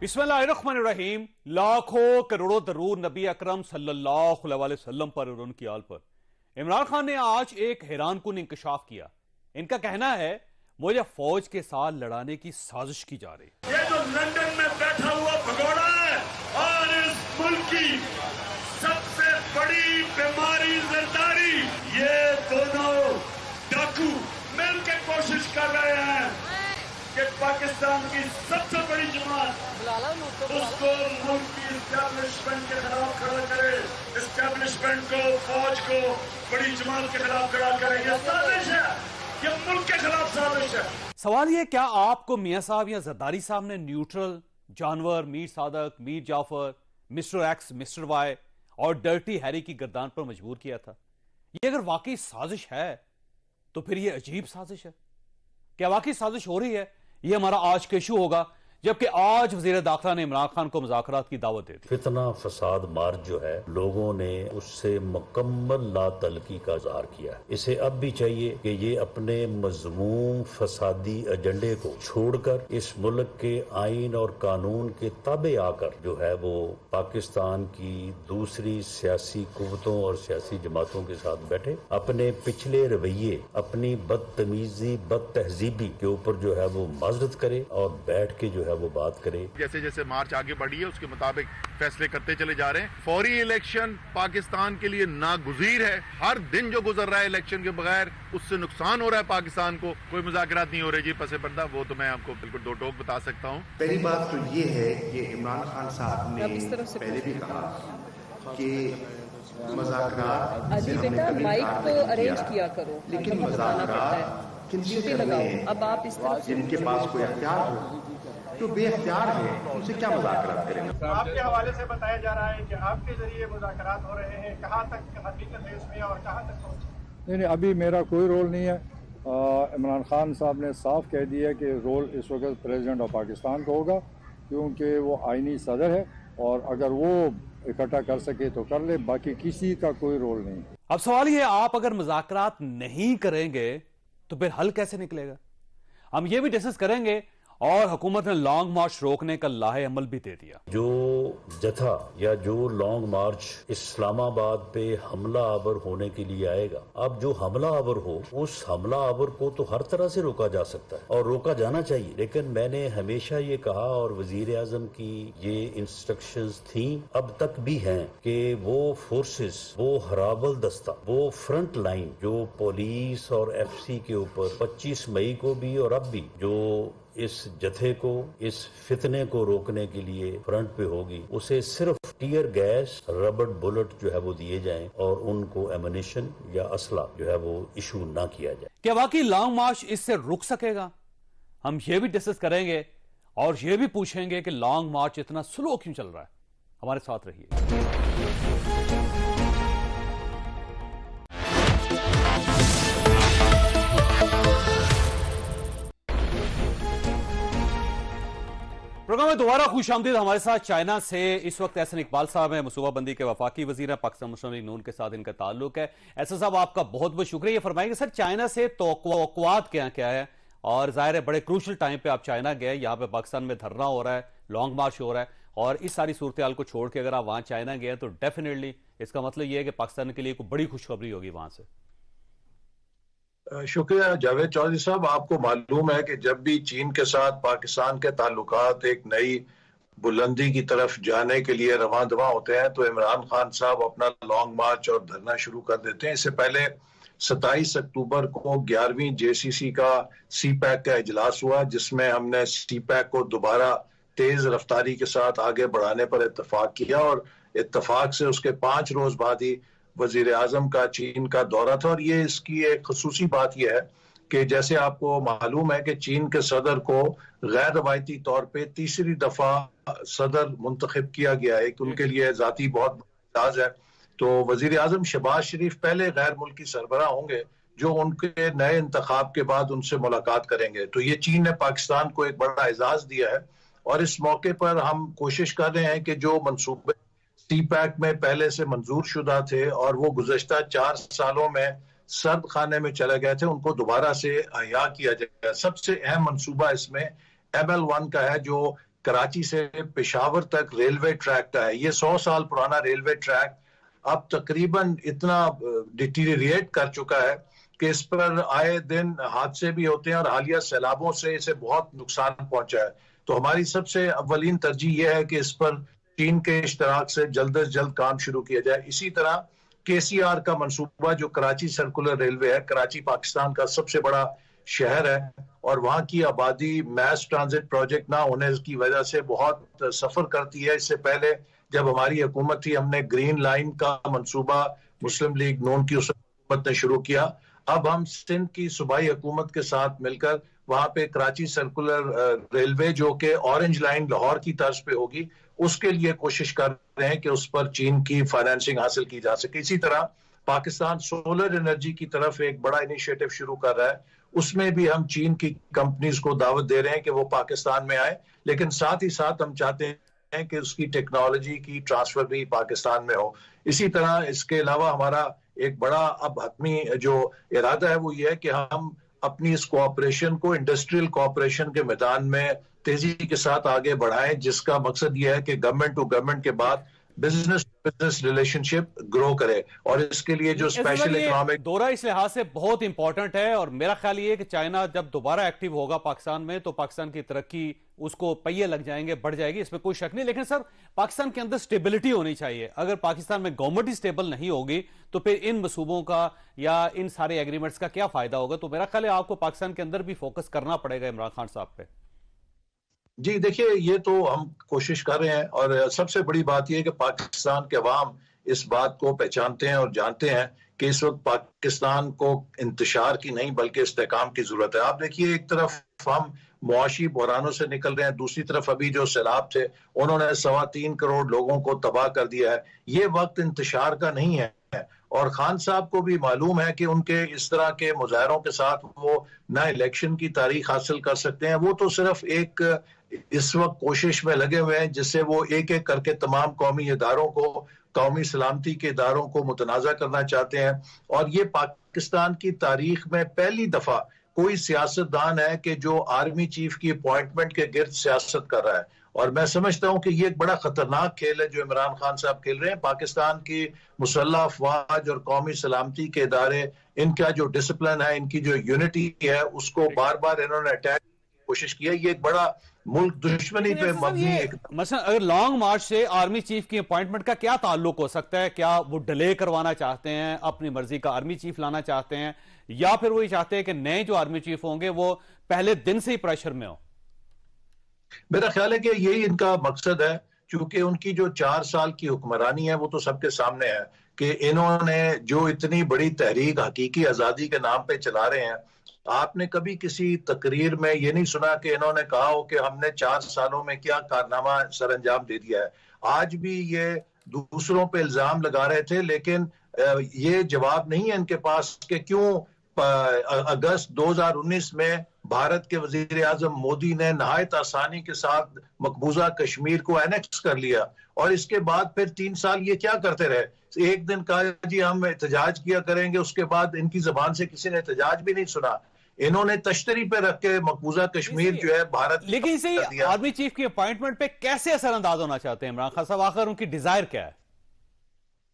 बिस्मिल्लाहिर्रहमानिर्रहीम। लाखों करोड़ों दरूद नबी अकरम सल्लल्लाहु अलैहि वसल्लम पर और उनकी आल पर। इमरान खान ने आज एक हैरानकुन इंकशाफ किया। इनका कहना है मुझे फौज के साथ लड़ाने की साजिश की जा रही। ये जो लंदन में बैठा हुआ भगोड़ा है और इस मुल्क की सबसे बड़ी बीमारी जरदारी, ये दोनों डाकू मिलकर कोशिश कर रहे हैं कि पाकिस्तान की सबसे बड़ी जमात उसको मुल्क की इस्टेब्लिशमेंट के खिलाफ खड़ा करे, इस्टेब्लिशमेंट को, फौज को बड़ी जमात के खिलाफ खड़ा करे। ये साजिश है, ये मुल्क के खिलाफ साजिश है। सवाल ये, क्या आपको मियां साहब या जरदारी साहब ने न्यूट्रल, जानवर, Mir Sadiq, Mir Jafar, mister X, mister Y और डर्टी हैरी की गर्दान पर मजबूर किया था? ये अगर वाकई साजिश है तो फिर ये अजीब साजिश है। क्या वाकई साजिश हो रही है? ये हमारा आज का इशू होगा, जबकि आज वजीर दाखिला ने इमरान खान को मुज़ाकरात की दावत दे दी। फितना फसाद मार्च जो है, लोगों ने उससे मुकम्मल लातल्की का इज़हार किया है। इसे अब भी चाहिए कि ये अपने मज़मूम फसादी एजेंडे को छोड़कर इस मुल्क के आइन और कानून के ताबे आकर जो है वो पाकिस्तान की दूसरी सियासी कुव्वतों और सियासी जमातों के साथ बैठे, अपने पिछले रवैये, अपनी बदतमीजी, बदतहजीबी के ऊपर जो है वो माजरत करे और बैठ के जो है वो बात करे। जैसे जैसे मार्च आगे बढ़ी है उसके मुताबिक फैसले करते चले जा रहे हैं। फौरी इलेक्शन पाकिस्तान के लिए नागुज़ीर है। हर दिन जो गुजर रहा है इलेक्शन के बगैर, उससे नुकसान हो रहा है पाकिस्तान को। कोई मुज़ाकरात नहीं हो रही जी पसे पर्दा, वो तो मैं आपको बिल्कुल दो टोक बता सकता हूँ। पहली बात तो ये है कि इमरान खान साहब ने पहले भी कहा कि मुज़ाकरात अजी बेटा माइक को अरेंज किया करो, लेकिन मुज़ाकरात किनसे करने हैं? अब आप इस तरफ जिनके पास कोई अख्तियार हो, तो बेअख्तियार है, उनसे क्या मुज़ाकरात करेंगे? आपके हवाले से बताया जा रहा है कि आपके जरिए मुज़ाकरात हो रहे हैं। कहाँ तक हकीकत है इसमें और कहाँ तक पहुँचे? नहीं, अभी मेरा कोई रोल नहीं है। इमरान खान साहब ने साफ कह दिया कि रोल इस वक्त प्रेसिडेंट ऑफ पाकिस्तान का होगा, क्योंकि वो आईनी सदर है और अगर वो इकट्ठा कर सके तो कर ले, बाकी किसी का कोई रोल नहीं। अब सवाल ये, आप अगर मुज़ाकरात नहीं करेंगे तो फिर हल कैसे निकलेगा? हम ये भी डिस्कस करेंगे। और हुकूमत ने लॉन्ग मार्च रोकने का लाहे अमल भी दे दिया। जो जथा या जो लॉन्ग मार्च इस्लामाबाद पे हमला आवर होने के लिए आएगा, अब जो हमला आवर हो, उस हमला आवर को तो हर तरह से रोका जा सकता है और रोका जाना चाहिए। लेकिन मैंने हमेशा ये कहा और वजीर आजम की ये इंस्ट्रक्शंस थी, अब तक भी हैं, कि वो फोर्सेस, वो हराबल दस्ता, वो फ्रंट लाइन जो पुलिस और FC के ऊपर 25 मई को भी और अब भी जो इस जथे को, इस फितने को रोकने के लिए फ्रंट पे होगी, उसे सिर्फ टीयर गैस, रबर बुलेट जो है वो दिए जाएं और उनको एमुनिशन या असला जो है वो इशू ना किया जाए। क्या वाकई लॉन्ग मार्च इससे रुक सकेगा? हम ये भी डिस्कस करेंगे और ये भी पूछेंगे कि लॉन्ग मार्च इतना स्लो क्यों चल रहा है। हमारे साथ रहिए। प्रोग्राम में दोबारा खुशामदीद। हमारे साथ चाइना से इस वक्त एहसन इकबाल साहब हैं, मनसूबाबंदी के वफाकी वजीर हैं, पाकिस्तान मुस्लिम लीग नून के साथ इनका ताल्लुक है। एहसन साहब, आपका बहुत बहुत शुक्रिया। ये फरमाएंगे सर, चाइना से तवक्कुआत क्या है? और जाहिर है बड़े क्रूशल टाइम पे आप चाइना गए, यहाँ पे पाकिस्तान में धरना हो रहा है, लॉन्ग मार्च हो रहा है, और इस सारी सूरत हाल को छोड़ के अगर आप वहां चाइना गए तो डेफिनेटली इसका मतलब यह है कि पाकिस्तान के लिए कोई बड़ी खुशखबरी होगी वहां से। शुक्रिया जावेद चौधरी साहब। आपको मालूम है कि जब भी चीन के साथ पाकिस्तान के ताल्लुकात एक नई बुलंदी की तरफ जाने के लिए रवां दवा होते हैं तो इमरान खान साहब अपना लॉन्ग मार्च और धरना शुरू कर देते हैं। इससे पहले 27 अक्टूबर को 11वीं JCC का CPEC का इजलास हुआ, जिसमें हमने CPEC को दोबारा तेज रफ्तारी के साथ आगे बढ़ाने पर इत्तेफाक किया और इत्तेफाक से उसके 5 रोज बाद ही वजीर आजम का चीन का दौरा था। और ये इसकी एक खसूसी बात यह है कि जैसे आपको मालूम है कि चीन के सदर को गैर रवायती तौर पे तीसरी दफा सदर मुंतखब किया गया है, कि उनके लिए जाती बहुत एजाज है। तो वजीर आजम शहबाज शरीफ पहले गैर मुल्की सरबराह होंगे जो उनके नए इंतखाब के बाद उनसे मुलाकात करेंगे। तो ये चीन ने पाकिस्तान को एक बड़ा एजाज दिया है और इस मौके पर हम कोशिश कर रहे हैं कि जो मंसूबे CPEC में पहले से मंजूर शुदा थे और वो गुज़श्ता 4 सालों में सर्द खाने में चले गए थे, उनको दोबारा से अहया किया जाए। सबसे अहम मंसूबा इसमें ML1 का है, जो कराची से पेशावर तक रेलवे ट्रैक का है। ये 100 साल पुराना रेलवे ट्रैक अब तकरीबन इतना डिटीरिएट कर चुका है कि इस पर आए दिन हादसे भी होते हैं और हालिया सैलाबों से इसे बहुत नुकसान पहुंचा है। तो हमारी सबसे अव्वलीन तरजीह यह है कि इस पर चीन के इश्तराक से जल्द से जल्द काम शुरू किया जाए। इसी तरह KCR का मंसूबा जो कराची सर्कुलर रेलवे है, कराची पाकिस्तान का सबसे बड़ा शहर है और वहाँ की आबादी मैस ट्रांजिट प्रोजेक्ट ना होने की वजह से बहुत सफर करती है। इससे पहले जब हमारी हुकूमत थी, हमने ग्रीन लाइन का मंसूबा मुस्लिम लीग नून की उस हुकूमत ने शुरू किया। अब हम सिंध की सूबाई हुकूमत के साथ मिलकर वहां पे कराची सर्कुलर रेलवे जो कि ऑरेंज लाइन लाहौर की तर्ज पे होगी, उसके लिए कोशिश कर रहे हैं कि उस पर चीन की फाइनेंसिंग हासिल की जा सके। इसी तरह पाकिस्तान सोलर एनर्जी की तरफ एक बड़ा इनिशिएटिव शुरू कर रहा है, उसमें भी हम चीन की कंपनीज को दावत दे रहे हैं कि वो पाकिस्तान में आए, लेकिन साथ ही साथ हम चाहते हैं कि उसकी टेक्नोलॉजी की ट्रांसफर भी पाकिस्तान में हो। इसी तरह इसके अलावा हमारा एक बड़ा अब हतमी जो इरादा है वो ये है कि हम अपनी इस कोऑपरेशन को इंडस्ट्रियल कोऑपरेशन के मैदान में तेजी के साथ आगे बढ़ाएं, जिसका मकसद ये है कि गवर्नमेंट टू गवर्नमेंट के बाद बिजनेस रिलेशनशिप ग्रो करे। और इसके लिए जो स्पेशल इकोनॉमिक दौरा इस लिहाज से बहुत इंपॉर्टेंट है और मेरा ख्याल ये है कि चाइना जब दोबारा एक्टिव होगा पाकिस्तान में तो पाकिस्तान की तरक्की उसको पहिए लग जाएंगे, बढ़ जाएगी, इसमें कोई शक नहीं। लेकिन सर, पाकिस्तान के अंदर स्टेबिलिटी होनी चाहिए। अगर पाकिस्तान में गवर्नमेंट ही स्टेबल नहीं होगी तो फिर इन मंसूबों का या इन सारे एग्रीमेंट्स का क्या फायदा होगा? तो मेरा ख्याल है आपको पाकिस्तान के अंदर भी फोकस करना पड़ेगा इमरान खान साहब पे। जी देखिए, ये तो हम कोशिश कर रहे हैं और सबसे बड़ी बात यह है कि पाकिस्तान के अवाम इस बात को पहचानते हैं और जानते हैं कि इस वक्त पाकिस्तान को इंतशार की नहीं बल्कि इस्तेहकाम की जरूरत है। आप देखिए, एक तरफ हम मुआशी बहरानों से निकल रहे हैं, दूसरी तरफ अभी जो सैलाब थे उन्होंने 3.25 करोड़ लोगों को तबाह कर दिया है। ये वक्त इंतशार का नहीं है और खान साहब को भी मालूम है कि उनके इस तरह के मुजाहरों के साथ वो ना इलेक्शन की तारीख हासिल कर सकते हैं। वो तो सिर्फ एक इस वक्त कोशिश में लगे हुए हैं जिससे वो एक एक करके तमाम कौमी इदारों को, कौमी सलामती के इदारों को मुतनाज़ा करना चाहते हैं। और ये पाकिस्तान की तारीख में पहली दफा कोई सियासतदान है कि जो आर्मी चीफ की अपॉइंटमेंट के गिर्द सियासत कर रहा है। और मैं समझता हूं कि ये एक बड़ा खतरनाक खेल है जो इमरान खान साहब खेल रहे हैं। पाकिस्तान की मुसल्लह अफवाज और कौमी सलामती के इदारे, इनका जो डिसिप्लिन है, इनकी जो यूनिटी है, उसको बार बार इन्होंने अटैक की कोशिश की है। ये एक बड़ा मुल्क दुश्मनी पे मबनी एक मसलन अगर लॉन्ग मार्च से आर्मी चीफ की अपॉइंटमेंट का क्या ताल्लुक हो सकता है? क्या वो डिले करवाना चाहते हैं, अपनी मर्जी का आर्मी चीफ लाना चाहते हैं, या फिर वो ये चाहते हैं कि नए जो आर्मी चीफ होंगे वो पहले दिन से ही प्रेशर में हो? मेरा ख्याल है कि यही इनका मकसद है, क्योंकि उनकी जो 4 साल की हुक्मरानी है वो तो सबके सामने है कि इन्होंने जो इतनी बड़ी तहरीक हकीकी आजादी के नाम पे चला रहे हैं। आपने कभी किसी तकरीर में ये नहीं सुना कि इन्होंने कहा हो कि हमने 4 सालों में क्या कारनामा सर अंजाम दे दिया है। आज भी ये दूसरों पे इल्जाम लगा रहे थे, लेकिन ये जवाब नहीं है इनके पास कि क्यों अगस्त 2019 में भारत के वजीर आजम मोदी ने नहायत आसानी के साथ मकबूजा कश्मीर को एनेक्स कर लिया और इसके बाद फिर 3 साल ये क्या करते रहे। एक दिन कहा जी हम एहतजाज किया करेंगे, उसके बाद इनकी जबान से किसी ने एहतजाज भी नहीं सुना। इन्होंने तश्तरी पे रख के मकबूजा कश्मीर जो है भारत, लेकिन इसे आर्मी चीफ की अपॉइंटमेंट पे कैसे असरअंदाज होना चाहते हैं इमरान खान साहब? आखिर उनकी डिजायर क्या है?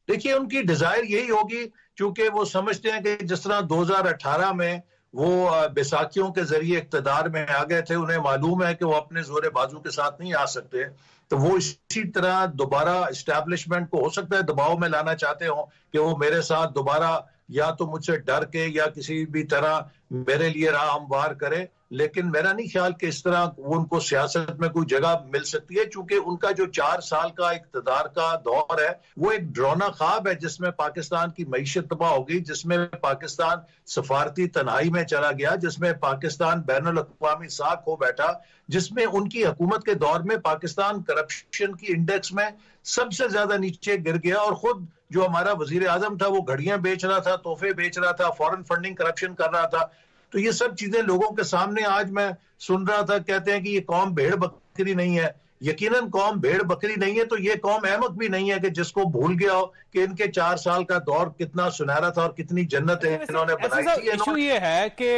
देखिए, उनकी डिजायर यही होगी, क्योंकि वो समझते हैं कि जिस तरह 2018 में वो बैसाखियों के जरिए इक्तदार में आ गए थे, उन्हें मालूम है कि वो अपने जोरे बाजू के साथ नहीं आ सकते, तो वो इसी तरह दोबारा एस्टैब्लिशमेंट को हो सकता है दबाव में लाना चाहते हो कि वो मेरे साथ दोबारा या तो मुझसे डर के या किसी भी तरह मेरे लिए राह हमवार करे। लेकिन मेरा नहीं ख्याल कि इस तरह वो उनको सियासत में कोई जगह मिल सकती है, क्योंकि उनका जो 4 साल का इक्तदार का दौर है वो एक ड्रोना ख्वाब है जिसमें पाकिस्तान की मईशत तबाह हो गई, जिसमें पाकिस्तान सफारती तन्हाई में चला गया, जिसमें पाकिस्तान बैनुल अक़वामी साख हो बैठा, जिसमें उनकी हुकूमत के दौर में पाकिस्तान करप्शन की इंडेक्स में सबसे ज्यादा नीचे गिर गया और खुद जो हमारा वजीर आजम था वो घड़ियां बेच रहा था, तोहफे बेच रहा था, फॉरेन फंडिंग करप्शन कर रहा था। तो ये सब चीजें लोगों के सामने आज मैं सुन रहा था, कहते हैं कि ये कौम भेड़ बकरी नहीं है। यकीनन कौम भेड़ बकरी नहीं है, तो ये कौम अहमक भी नहीं है कि जिसको भूल गया हो कि इनके 4 साल का दौर कितना सुनहरा था और कितनी जन्नत है इन्होंने बनाई थी। इशू ये है कि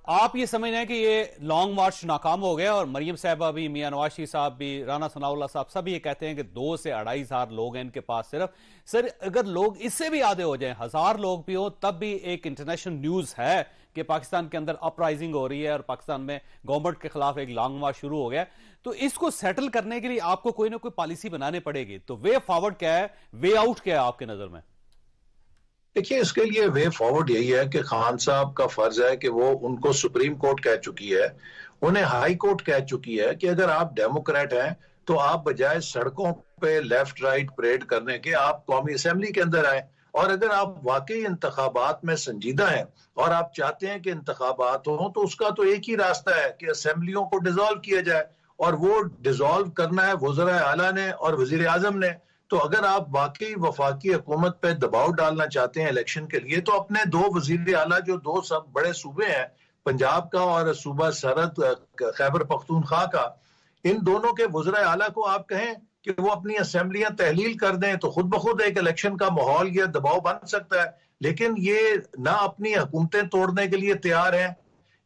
आप ये समझ रहे हैं कि ये लॉन्ग मार्च नाकाम हो गया और मरियम साहबा भी, मियां नवाज शरीफ साहब भी, राना सनाउल्लाह साहब सब ये कहते हैं कि 2 से 2,500 लोग हैं इनके पास सिर्फ। सर अगर लोग इससे भी आधे हो जाएं, 1000 लोग भी हो, तब भी एक इंटरनेशनल न्यूज है कि पाकिस्तान के अंदर अपराइजिंग हो रही है और पाकिस्तान में गवर्नमेंट के खिलाफ एक लॉन्ग मार्च शुरू हो गया। तो इसको सेटल करने के लिए आपको कोई ना कोई पॉलिसी बनानी पड़ेगी। तो वे फॉरवर्ड क्या है, वे आउट क्या है आपके नजर में? देखिए, इसके लिए वे फॉरवर्ड यही है कि खान साहब का फर्ज है कि वो, उनको सुप्रीम कोर्ट कह चुकी है, उन्हें हाई कोर्ट कह चुकी है कि अगर आप डेमोक्रेट हैं तो आप बजाय सड़कों पे लेफ्ट राइट परेड करने के आप कौमी असेंबली के अंदर आए। और अगर आप वाकई इंतखाबात में संजीदा हैं और आप चाहते हैं कि इंतखाबात हो, तो उसका तो एक ही रास्ता है कि असेंबलियों को डिसॉल्व किया जाए, और वो डिसॉल्व करना है वज़ीर आला ने और वजीर आजम ने। तो अगर आप वाकई वफाकी हुकूमत पे दबाव डालना चाहते हैं इलेक्शन के लिए, तो अपने 2 वजीर आला, जो 2 सब बड़े सूबे हैं, पंजाब का और सूबा सरहद खैबर पख्तूनख्वा का, इन दोनों के वज़ीर आला को आप कहें कि वो अपनी असेंबलियां तहलील कर दें, तो खुद ब खुद एक इलेक्शन का माहौल या दबाव बन सकता है। लेकिन ये ना अपनी हुकूमतें तोड़ने के लिए तैयार हैं,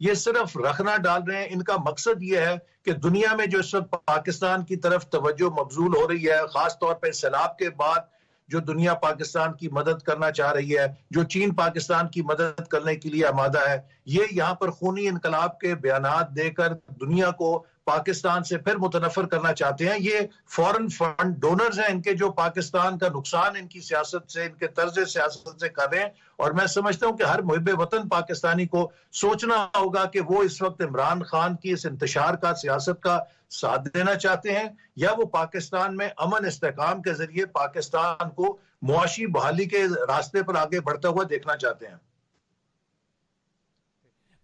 ये सिर्फ रखना डाल रहे हैं। इनका मकसद ये है कि दुनिया में जो इस वक्त पाकिस्तान की तरफ तवज्जो मबजूल हो रही है, खास तौर पे सैलाब के बाद जो दुनिया पाकिस्तान की मदद करना चाह रही है, जो चीन पाकिस्तान की मदद करने के लिए आमादा है, ये यहाँ पर खूनी इनकलाब के बयानात देकर दुनिया को पाकिस्तान से फिर मुतनफर करना चाहते हैं। ये फॉरेन फंड डोनर्स हैं इनके, जो पाकिस्तान का नुकसान इनकी सियासत से, इनके तर्ज सियासत से कर रहे हैं। और मैं समझता हूं कि हर मुहिब वतन पाकिस्तानी को सोचना होगा कि वो इस वक्त इमरान खान की इस इंतशार का, सियासत का साथ देना चाहते हैं, या वो पाकिस्तान में अमन इस्तेकाम के जरिए पाकिस्तान को मुआशी बहाली के रास्ते पर आगे बढ़ता हुआ देखना चाहते हैं।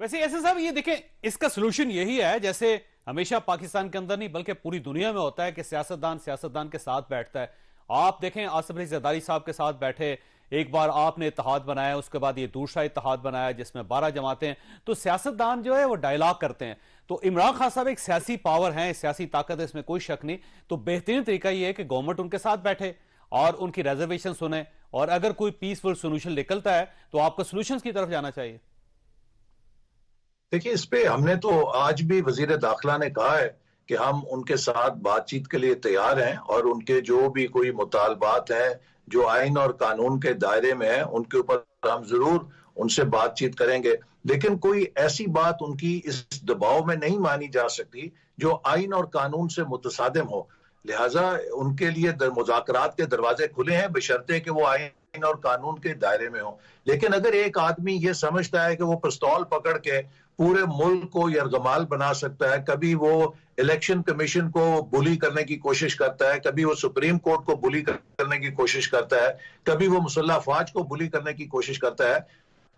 वैसे ऐसे साहब, ये देखें, इसका सोल्यूशन यही है, जैसे हमेशा पाकिस्तान के अंदर नहीं बल्कि पूरी दुनिया में होता है कि सियासतदान के साथ बैठता है। आप देखें, आसिफ अली जरदारी साहब के साथ बैठे, एक बार आपने इत्तेहाद बनाया, उसके बाद ये दूसरा इत्तेहाद बनाया जिसमें 12 जमातें। तो सियासतदान जो है वो डायलॉग करते हैं। तो इमरान खान साहब एक सियासी पावर है, सियासी ताकत है, इसमें कोई शक नहीं। तो बेहतरीन तरीका ये है कि गवर्नमेंट उनके साथ बैठे और उनकी रिजर्वेशन सुने, और अगर कोई पीसफुल सोल्यूशन निकलता है तो आपको सोल्यूशन की तरफ जाना चाहिए। देखिए, इस पे हमने तो आज भी वजीर दाखिला ने कहा है कि हम उनके साथ बातचीत के लिए तैयार हैं, और उनके जो भी कोई मुतालबात हैं जो आइन और कानून के दायरे में है, उनके ऊपर हम जरूर उनसे बातचीत करेंगे। लेकिन कोई ऐसी बात उनकी इस दबाव में नहीं मानी जा सकती जो आइन और कानून से मुतसादिम हो। लिहाजा उनके लिए मुज़ाकरात के दरवाजे खुले हैं, बशर्ते कि वो आइन और कानून के दायरे में हो। लेकिन अगर एक आदमी ये समझता है कि वो पिस्तौल पकड़ के पूरे मुल्क को यरगमाल बना सकता है, कभी वो इलेक्शन कमीशन को बुली करने की कोशिश करता है, कभी वो सुप्रीम कोर्ट को बुली करने की कोशिश करता है, कभी वो मुसल्लह अफवाज को बुली करने की कोशिश करता है,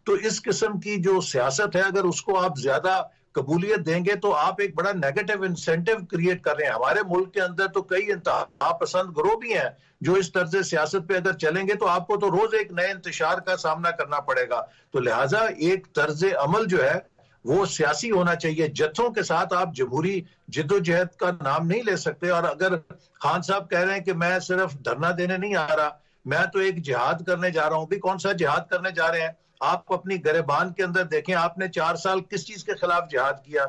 तो इस किस्म की जो सियासत है, अगर उसको आप ज्यादा कबूलियत देंगे तो आप एक बड़ा नेगेटिव इंसेंटिव क्रिएट कर रहे हैं। हमारे मुल्क के अंदर तो कई इंतहा पसंद ग्रोह भी हैं जो इस तर्ज सियासत पे अगर चलेंगे तो आपको तो रोज एक नए इंतशार का सामना करना पड़ेगा। तो लिहाजा एक तर्ज अमल जो है वो सियासी होना चाहिए। जत्थों के साथ आप जमहूरी जिद्दोजहद का नाम नहीं ले सकते। और अगर खान साहब कह रहे हैं कि मैं सिर्फ धरना देने नहीं आ रहा, मैं तो एक जिहाद करने जा रहा हूं, भी कौन सा जिहाद करने जा रहे हैं? आप अपनी गिरबान के अंदर देखें, आपने 4 साल किस चीज के खिलाफ जिहाद किया?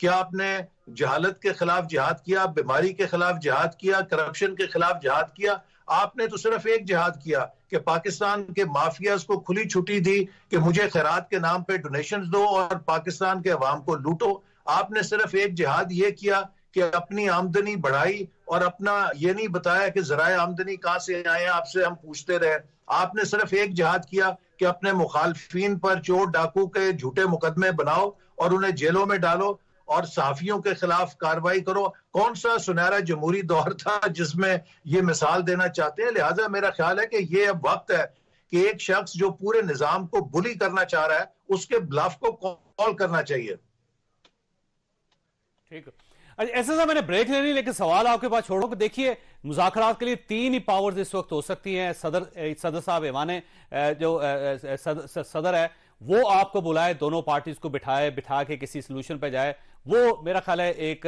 क्या आपने जहालत के खिलाफ जिहाद किया, बीमारी के खिलाफ जिहाद किया, करप्शन के खिलाफ जिहाद किया? आपने तो सिर्फ एक जिहाद किया कि पाकिस्तान के माफियाज को खुली छुट्टी दी कि मुझे खैरात के नाम पे डोनेशंस दो और पाकिस्तान के अवाम को लूटो। आपने सिर्फ एक जिहाद ये किया कि अपनी आमदनी बढ़ाई और अपना ये नहीं बताया कि जराए आमदनी कहां से आए हैं, आपसे हम पूछते रहे। आपने सिर्फ एक जिहाद किया कि अपने मुखालफिन पर चोर डाकू के झूठे मुकदमे बनाओ और उन्हें जेलों में डालो और सहाफियों के खिलाफ कार्रवाई करो। कौन सा सुनहरा जमहूरी दौर था जिसमें ये मिसाल देना चाहते हैं? लिहाजा मेरा ख्याल है कि ये अब वक्त है कि एक शख्स जो पूरे निजाम को बुली करना चाह रहा है उसके ब्लफ को कॉल करना चाहिए। ठीक है, ऐसा मैंने ब्रेक लेनी, लेकिन सवाल आपके पास छोड़ो कि देखिए, मुज़ाकरात के लिए 3 ही पावर्स इस वक्त हो सकती हैं। सदर साहब ऐवाने जो सदर है वो आपको बुलाए, दोनों पार्टीज को बिठा के किसी सोल्यूशन पे जाए। वो मेरा ख्याल है एक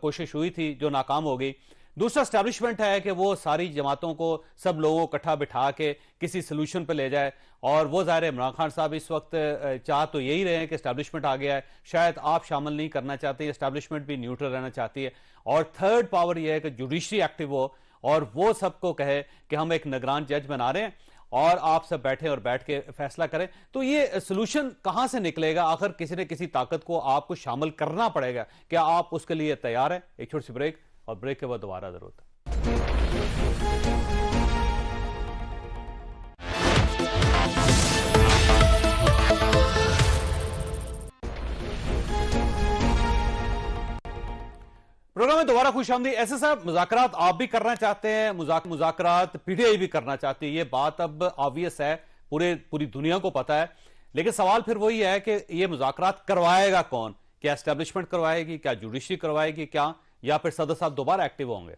कोशिश हुई थी जो नाकाम हो गई। दूसरा एस्टैब्लिशमेंट है कि वो सारी जमातों को, सब लोगों को इकट्ठा बिठा के किसी सोल्यूशन पे ले जाए। और वो ज़ाहिर है इमरान खान साहब इस वक्त चाह तो यही रहे हैं कि एस्टैब्लिशमेंट आ गया है, शायद आप शामिल नहीं करना चाहते, एस्टैब्लिशमेंट भी न्यूट्रल रहना चाहती है। और थर्ड पावर यह है कि जुडिशरी एक्टिव हो और वो सबको कहे कि हम एक निगरान जज बना रहे हैं और आप सब बैठे और बैठ के फैसला करें। तो ये सोल्यूशन कहां से निकलेगा? आखिर किसी न किसी ताकत को आपको शामिल करना पड़ेगा। क्या आप उसके लिए तैयार हैं? एक छोटी सी ब्रेक और ब्रेक के बाद दोबारा जरूरत है। प्रोग्राम में दोबारा खुशामदीद। ऐसे साहब, मुज़ाकरात आप भी करना चाहते हैं, मुज़ाकरात पीटीआई भी करना चाहती है, ये बात अब ऑब्वियस है, पूरी दुनिया को पता है। लेकिन सवाल फिर वही है कि ये मुज़ाकरात करवाएगा कौन? क्या एस्टैब्लिशमेंट करवाएगी, क्या जुडिशरी करवाएगी, क्या या फिर सदर साहब दोबारा एक्टिव होंगे?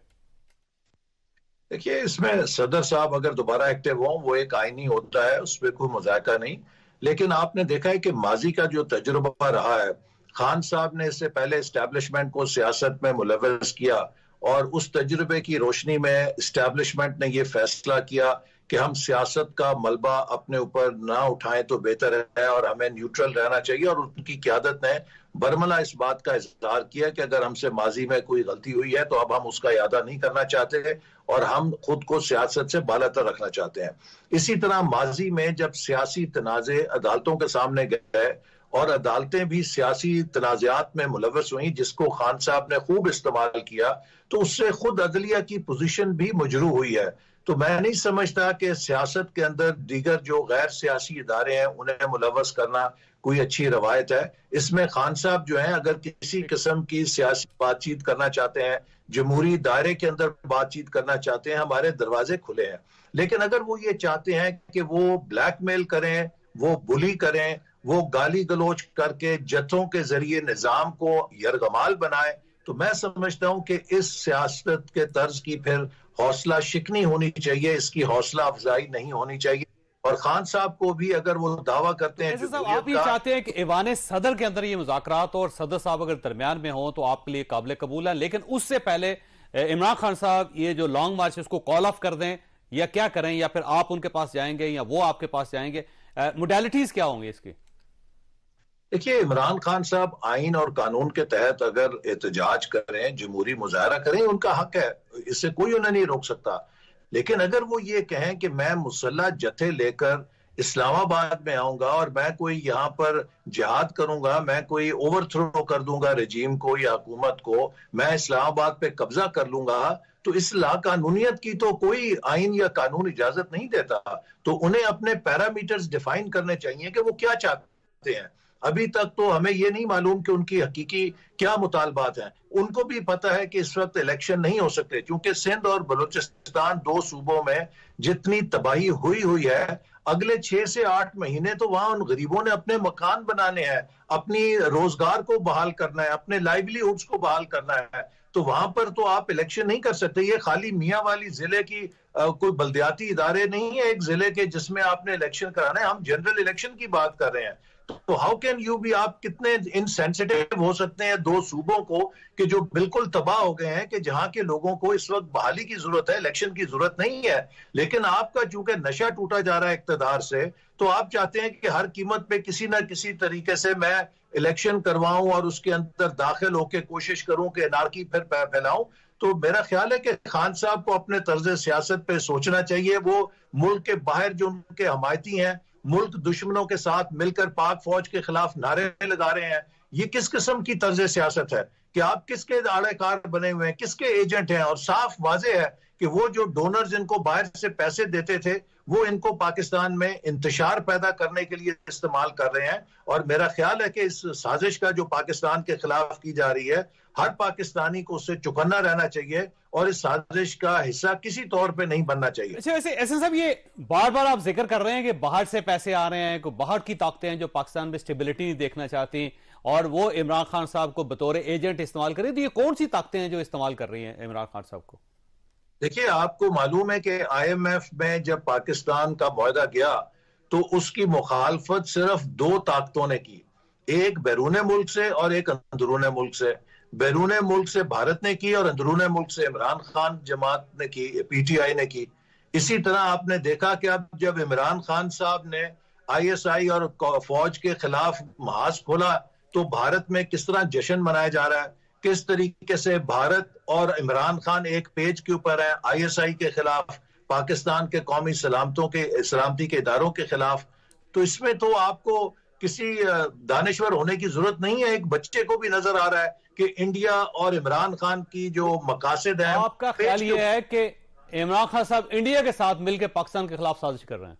देखिए, इसमें सदर साहब अगर दोबारा एक्टिव हों, वो एक आईनी होता है, उस पर कोई मुज़ाकरा नहीं। लेकिन आपने देखा है कि माजी का जो तजुर्बा रहा है, खान साहब ने इससे पहले एस्टैब्लिशमेंट को सियासत में मुलव्वस किया और उस तजुर्बे की रोशनी में एस्टैब्लिशमेंट ने यह फैसला किया कि हम सियासत का मलबा अपने ऊपर ना उठाएं तो बेहतर है और हमें न्यूट्रल रहना चाहिए। और उनकी क़यादत ने बरमला इस बात का इज़हार किया कि अगर हमसे माजी में कोई गलती हुई है तो अब हम उसका यादा नहीं करना चाहते और हम खुद को सियासत से बालातर रखना चाहते हैं। इसी तरह माजी में जब सियासी तनाज़े अदालतों के सामने गए और अदालतें भी सियासी तनाज़ात में मुलव्वस हुई, जिसको खान साहब ने खूब इस्तेमाल किया, तो उससे खुद अदलिया की पोजीशन भी मुजरू हुई है। तो मैं नहीं समझता कि सियासत के अंदर दीगर जो गैर सियासी इदारे हैं उन्हें मुलव्वस करना कोई अच्छी रवायत है। इसमें खान साहब जो हैं, अगर किसी किस्म की सियासी बातचीत करना चाहते हैं, जमहूरी दायरे के अंदर बातचीत करना चाहते हैं, हमारे दरवाजे खुले हैं। लेकिन अगर वो ये चाहते हैं कि वो ब्लैकमेल करें, वो बुली करें, वो गाली गलोच करके जत्थों के जरिए निजाम को यरगमाल बनाए, तो मैं समझता हूं कि इस सियासत के तर्ज की फिर हौसला शिकनी होनी चाहिए, इसकी हौसला अफजाई नहीं होनी चाहिए। और खान साहब को भी अगर वो दावा करते हैं, आप ये चाहते हैं कि ईवान सदर के अंदर ये मुज़ाकरात और सदर साहब अगर दरमियान में हो तो आपके लिए काबिल कबूल है, लेकिन उससे पहले इमरान खान साहब ये जो लॉन्ग मार्च है उसको कॉल ऑफ कर दें या क्या करें, या फिर आप उनके पास जाएंगे या वो आपके पास जाएंगे? मोडालिटीज क्या होंगी इसकी? देखिए, इमरान खान साहब आइन और कानून के तहत अगर एहतजाज करें, जमहूरी मुजाहरा करें, उनका हक है, इससे कोई उन्हें नहीं रोक सकता। लेकिन अगर वो ये कहें कि मैं मुसल्लह जत्थे लेकर इस्लामाबाद में आऊंगा और मैं कोई यहाँ पर जिहाद करूंगा, मैं कोई ओवरथ्रो कर दूंगा रजीम को या हुकूमत को, मैं इस्लामाबाद पे कब्जा कर लूंगा, तो इस लाकानूनियत की तो कोई आइन या कानून इजाजत नहीं देता। तो उन्हें अपने पैरामीटर्स डिफाइन करने चाहिए कि वो क्या चाहते हैं। अभी तक तो हमें ये नहीं मालूम कि उनकी हकीकी क्या मुतालबात हैं। उनको भी पता है कि इस वक्त इलेक्शन नहीं हो सकते, क्योंकि सिंध और बलूचिस्तान दो सूबों में जितनी तबाही हुई है, अगले 6 से 8 महीने तो वहां उन गरीबों ने अपने मकान बनाने हैं, अपनी रोजगार को बहाल करना है, अपने लाइवलीहुड्स को बहाल करना है। तो वहां पर तो आप इलेक्शन नहीं कर सकते। ये खाली मियाँ वाली जिले की कोई बल्दियाती इदारे नहीं है एक जिले के जिसमें आपने इलेक्शन कराना है। हम जनरल इलेक्शन की बात कर रहे हैं। तो हाउ कैन यू बी, आप कितने इनसेंसिटिव हो सकते हैं दो सूबों को कि जो बिल्कुल तबाह हो गए हैं, कि जहां के लोगों को इस वक्त बहाली की जरूरत है, इलेक्शन की जरूरत नहीं है। लेकिन आपका चूंकि नशा टूटा जा रहा है इक्तदार से, तो आप चाहते हैं कि हर कीमत पे किसी ना किसी तरीके से मैं इलेक्शन करवाऊं और उसके अंदर दाखिल होकर कोशिश करूं कि एनार्की फिर फैलाऊं। तो मेरा ख्याल है कि खान साहब को अपने तर्ज सियासत पे सोचना चाहिए। वो मुल्क के बाहर जो उनके हमायती हैं, मुल्क दुश्मनों के साथ मिलकर पाक फौज के खिलाफ नारे लगा रहे हैं, ये किस किस्म की तर्ज सियासत है कि आप किसके आड़ेकार बने हुए हैं, किसके एजेंट हैं? और साफ वाजे है कि वो जो डोनर्स इनको बाहर से पैसे देते थे, वो इनको पाकिस्तान में इंतशार पैदा करने के लिए इस्तेमाल कर रहे हैं। और मेरा ख्याल है कि इस साजिश का जो पाकिस्तान के खिलाफ की जा रही है, हर पाकिस्तानी को उससे चौकन्ना रहना चाहिए और इस साजिश का हिस्सा किसी तौर पे नहीं बनना चाहिए। अच्छा, वैसे एहसन साहब, ये बार बार आप जिक्र कर रहे हैं कि बाहर से पैसे आ रहे हैं, को बाहर की ताकतें हैं जो पाकिस्तान में स्टेबिलिटी नहीं देखना चाहती और वो इमरान खान साहब को बतौर एजेंट इस्तेमाल करें। तो ये कौन सी ताकतें हैं जो इस्तेमाल कर रही हैं इमरान खान साहब को? देखिए, आपको मालूम है कि IMF में जब पाकिस्तान का मुआहदा गया तो उसकी मुखालफत सिर्फ 2 ताकतों ने की, एक बैरून मुल्क से और एक अंदरून मुल्क से। बैरून मुल्क से भारत ने की और अंदरून मुल्क से इमरान खान जमात ने की, पीटीआई ने की। इसी तरह आपने देखा कि अब जब इमरान खान साहब ने आईएसआई और फौज के खिलाफ महाज खोला तो भारत में किस तरह जश्न मनाया जा रहा है, किस तरीके से भारत और इमरान खान एक पेज के ऊपर है आईएसआई के खिलाफ, पाकिस्तान के कौमी सलामती के इदारों के खिलाफ। तो इसमें तो आपको किसी दानिश्वर होने की जरूरत नहीं है, एक बच्चे को भी नजर आ रहा है कि इंडिया और इमरान खान की जो मकासद है। आपका ख्याल ये है कि इमरान खान साहब इंडिया के साथ मिलकर पाकिस्तान के खिलाफ साजिश कर रहे हैं?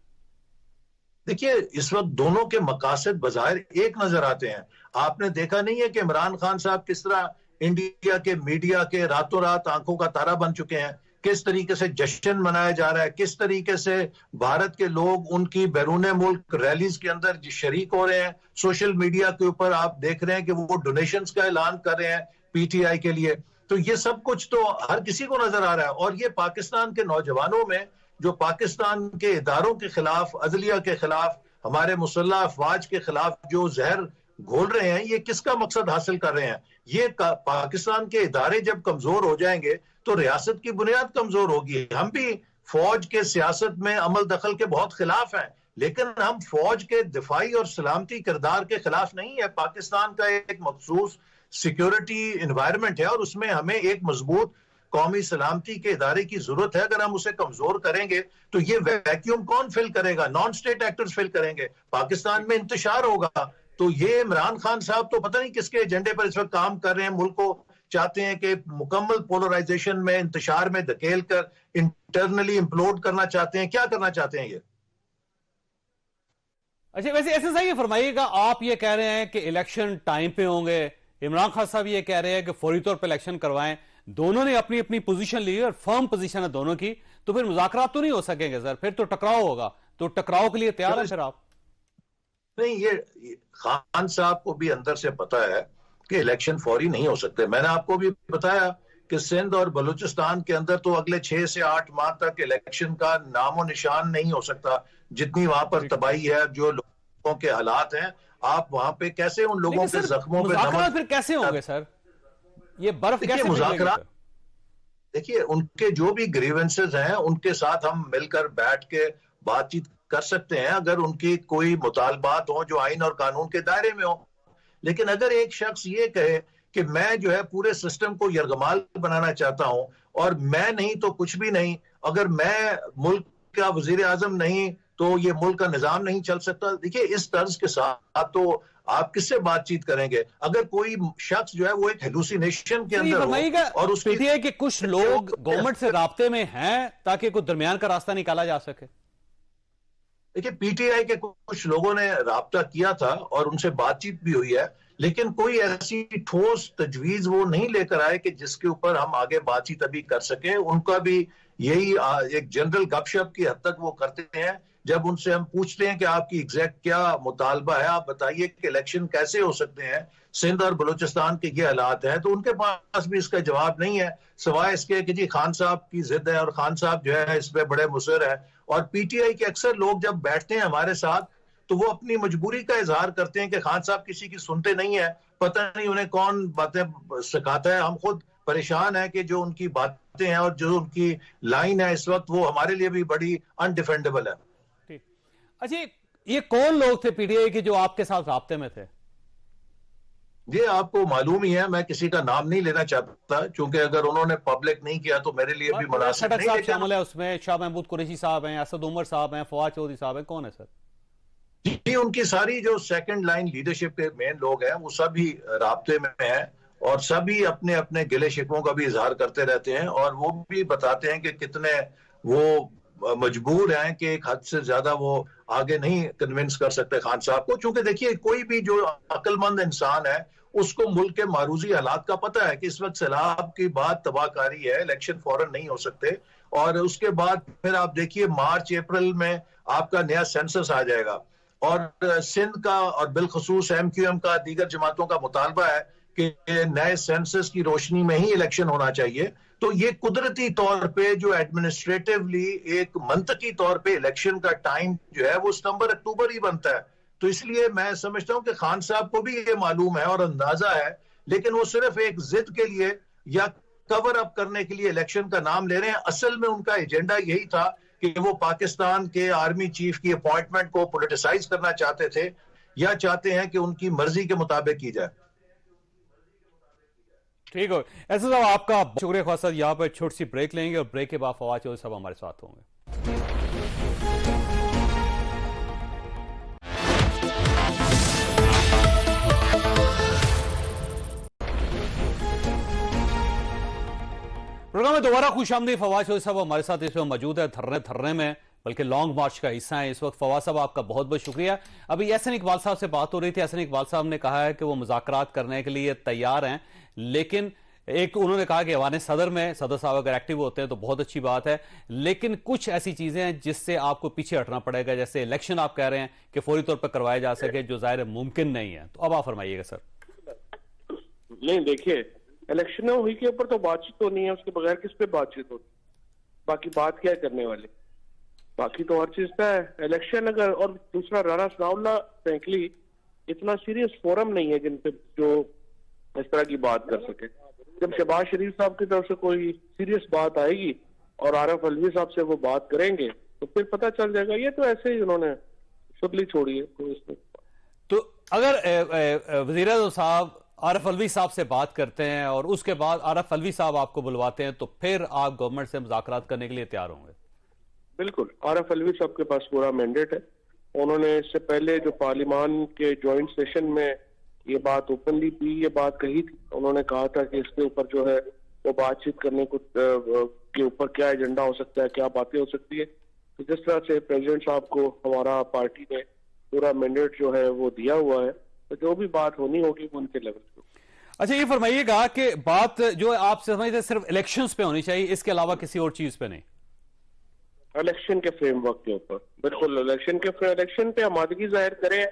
देखिए, इस वक्त दोनों के मकासद बज़ाहिर एक नजर आते हैं। आपने देखा नहीं है कि इमरान खान साहब किस तरह इंडिया के मीडिया के रातों रात आंखों का तारा बन चुके हैं, किस तरीके से जश्न मनाया जा रहा है, किस तरीके से भारत के लोग उनकी बैरून मुल्क रैलीज के अंदर शरीक हो रहे हैं। सोशल मीडिया के ऊपर आप देख रहे हैं कि वो डोनेशंस का ऐलान कर रहे हैं पीटीआई के लिए। तो ये सब कुछ तो हर किसी को नजर आ रहा है। और ये पाकिस्तान के नौजवानों में जो पाकिस्तान के इदारों के खिलाफ, अदलिया के खिलाफ, हमारे मुसल्लह अफवाज के खिलाफ जो जहर घोल रहे हैं, ये किसका मकसद हासिल कर रहे हैं? ये पाकिस्तान के इदारे जब कमजोर हो जाएंगे तो रियासत की बुनियाद कमजोर होगी। हम भी फौज के सियासत में अमल दखल के बहुत खिलाफ हैं, लेकिन हम फौज के दिफाई और सलामती किरदार के खिलाफ नहीं है। पाकिस्तान का एक मखसूस सिक्योरिटी एनवायरनमेंट है और उसमें हमें एक मजबूत कौमी सलामती के इदारे की जरूरत है। अगर हम उसे कमजोर करेंगे तो ये वैक्यूम कौन फिल करेगा? नॉन स्टेट एक्टर्स फिल करेंगे, पाकिस्तान में इंतशार होगा। तो ये इमरान खान साहब तो पता नहीं किसके एजेंडे पर इस वक्त काम कर रहे हैं। मुल्क को चाहते हैं कि मुकम्मल पोलराइजेशन में, इंतशार में धकेल कर इंटरनली इम्प्लोड करना चाहते हैं। क्या करना चाहते हैं ये? अच्छा, वैसे ऐसे सही है, फरमाइएगा। आप ये कह रहे हैं कि इलेक्शन टाइम पे होंगे, इमरान खान साहब ये कह रहे हैं कि फौरी तौर पर इलेक्शन करवाएं। दोनों ने अपनी अपनी पोजीशन ली और फर्म पोजीशन है दोनों की, तो फिर मुज़ाकरात तो नहीं हो सकेंगे सर, फिर तो टकराव होगा। तो टकराव के लिए तैयार है फिर आप? नहीं, ये खान साहब को भी अंदर से पता है कि इलेक्शन फौरी नहीं हो सकते। मैंने आपको भी बताया कि सिंध और बलूचिस्तान के अंदर तो अगले 6 से 8 माह तक इलेक्शन का नामो निशान नहीं हो सकता। जितनी वहां पर तबाही है, जो लोगों के हालात हैं, आप वहां पे कैसे उन लोगों के जख्मों पे मुज़ाकरात फिर कैसे होंगे सर? ये बर्फ कैसे मुज़ाकरात? देखिए, उनके जो भी ग्रीवेंसेस हैं उनके साथ हम मिलकर बैठ के बातचीत कर सकते हैं, अगर उनकी कोई मुतालबात हो जो आइन और कानून के दायरे में हो। लेकिन अगर एक शख्स ये कहे कि मैं जो है पूरे सिस्टम को यरगमाल बनाना चाहता हूं और मैं नहीं तो कुछ भी नहीं, अगर मैं मुल्क का वजीर आजम नहीं तो ये मुल्क का निजाम नहीं चल सकता। देखिए, इस तर्ज के साथ तो आप किससे बातचीत करेंगे? अगर कोई शख्स जो है वो एक हेलुसिनेशन के अंदर हो और उसकी पीटीआई के कुछ लोग गवर्नमेंट से राब्ते में हैं ताकि कोई दरमियान का रास्ता निकाला जा सके। देखिए, पीटीआई के कुछ लोगों ने राब्ता किया था और उनसे बातचीत भी हुई है, लेकिन कोई ऐसी ठोस तजवीज वो नहीं लेकर आए कि जिसके ऊपर हम आगे बातचीत अभी कर सके। उनका भी यही एक जनरल गपशप की हद तक वो करते हैं। जब उनसे हम पूछते हैं कि आपकी एग्जैक्ट क्या मुतालबा है, आप बताइए कि इलेक्शन कैसे हो सकते हैं, सिंध और बलूचिस्तान के ये हालात हैं, तो उनके पास भी इसका जवाब नहीं है, सिवाय इसके कि जी खान साहब की जिद है और खान साहब जो है इस पे बड़े मुसर है। और पीटीआई के अक्सर लोग जब बैठते हैं हमारे साथ तो वो अपनी मजबूरी का इजहार करते हैं कि खान साहब किसी की सुनते नहीं है, पता नहीं उन्हें कौन बातें सिखाता है। हम खुद परेशान है कि जो उनकी बातें हैं और जो उनकी लाइन है इस वक्त वो हमारे लिए भी बड़ी अनडिफेंडेबल है। अच्छा, ये कौन लोग थे पीटीआई के जो आपके साथ राब्ते में थे? ये आपको मालूम ही है, मैं किसी का नाम नहीं लेना चाहता क्योंकि अगर उन्होंने पब्लिक नहीं किया तो मेरे लिए भी मुनासिब नहीं। शामिल है उसमें, शाह महमूद कुरैशी साहब हैं, असद उमर साहब हैं, फवाद चौधरी साहब हैं, कौन है सर? जी, उनकी सारी जो सेकंड लाइन लीडरशिप के मेन लोग हैं वो सभी राब्ते में हैं और सभी अपने अपने गिले शिकवों का भी इजहार करते रहते हैं और वो भी बताते हैं कि कितने वो मजबूर हैं कि एक हद से ज्यादा वो आगे नहीं कन्विंस कर सकते खान साहब को। क्योंकि देखिए, कोई भी जो अक्लमंद इंसान है उसको मुल्क के मारूजी हालात का पता है कि इस वक्त सैलाब की बात तबाहकारी है, इलेक्शन फौरन नहीं हो सकते। और उसके बाद फिर आप देखिए मार्च अप्रैल में आपका नया सेंसस आ जाएगा और सिंध का और बिलखसूस एमक्यूएम का दीगर जमातों का मुतालबा है कि नए सेंसस की रोशनी में ही इलेक्शन होना चाहिए। तो ये कुदरती तौर पे जो एडमिनिस्ट्रेटिवली एक मंतकी तौर पे इलेक्शन का टाइम जो है वो सितंबर अक्टूबर ही बनता है। तो इसलिए मैं समझता हूं कि खान साहब को भी ये मालूम है और अंदाजा है लेकिन वो सिर्फ एक जिद के लिए या कवर अप करने के लिए इलेक्शन का नाम ले रहे हैं। असल में उनका एजेंडा यही था कि वो पाकिस्तान के आर्मी चीफ की अपॉइंटमेंट को पॉलिटिसाइज करना चाहते थे या चाहते हैं कि उनकी मर्जी के मुताबिक की जाए। ठीक हो, ऐसा साहब आपका शुक्रिया खासा। यहाँ पर छोटी सी ब्रेक लेंगे और ब्रेक के बाद फवाद चौधरी साहब हमारे साथ होंगे। प्रोग्राम में दोबारा खुशामदीद। फवाद चौधरी साहब हमारे साथ इसमें मौजूद है, धरने में बल्कि लॉन्ग मार्च का हिस्सा है इस वक्त। फवाद साहब आपका बहुत बहुत शुक्रिया। अभी एहसन इकबाल साहब से बात हो रही थी। एहसन इकबाल साहब ने कहा है कि वो मुज़ाकरात करने के लिए तैयार हैं, लेकिन एक उन्होंने कहा कि ऐवान सदर में सदर साहब अगर एक्टिव होते हैं तो बहुत अच्छी बात है, लेकिन कुछ ऐसी चीजें हैं जिससे आपको पीछे हटना पड़ेगा, जैसे इलेक्शन आप कह रहे हैं कि फौरी तौर पर करवाए जा सके, जो जाहिर मुमकिन नहीं है। तो अब आप फरमाइएगा सर। नहीं, देखिए, इलेक्शन हुई के ऊपर तो बातचीत तो नहीं है, उसके बगैर किस पे बातचीत होती। बाकी बात क्या करने वाले, बाकी तो हर चीज का है इलेक्शन। अगर और दूसरा राना सनाउल्लाह फ्रैंकली इतना सीरियस फोरम नहीं है जिन पे जो इस तरह की बात कर सके। जब शहबाज शरीफ साहब की तरफ से कोई सीरियस बात आएगी और आरिफ अलवी साहब से वो बात करेंगे तो फिर पता चल जाएगा। ये तो ऐसे ही उन्होंने सुतली छोड़ी है तो इसमें। तो अगर वज़ीर आज़म साहब आरिफ अलवी साहब से बात करते हैं और उसके बाद आरिफ अलवी साहब आपको बुलवाते हैं, तो फिर आप गवर्नमेंट से मुज़ाकरात करने के लिए तैयार होंगे? बिल्कुल, आरिफ अलवी साहब के पास पूरा मैंडेट है। उन्होंने इससे पहले जो पार्लियामान के ज्वाइंट सेशन में ये बात ओपनली भी ये बात कही थी। उन्होंने कहा था कि इसके ऊपर जो है वो बातचीत करने को के ऊपर क्या एजेंडा हो सकता है, क्या बातें हो सकती है। तो जिस तरह से प्रेसिडेंट साहब को हमारा पार्टी ने पूरा मैंडेट जो है वो दिया हुआ है, तो जो भी बात होनी होगी वो उनके लेवल पे। अच्छा, ये फरमाइएगा कि बात जो आप समझते हैं सिर्फ इलेक्शंस पे होनी चाहिए, इसके अलावा किसी और चीज पे नहीं? इलेक्शन के फ्रेमवर्क के ऊपर बिल्कुल, इलेक्शन पे आमादगी जाहिर करें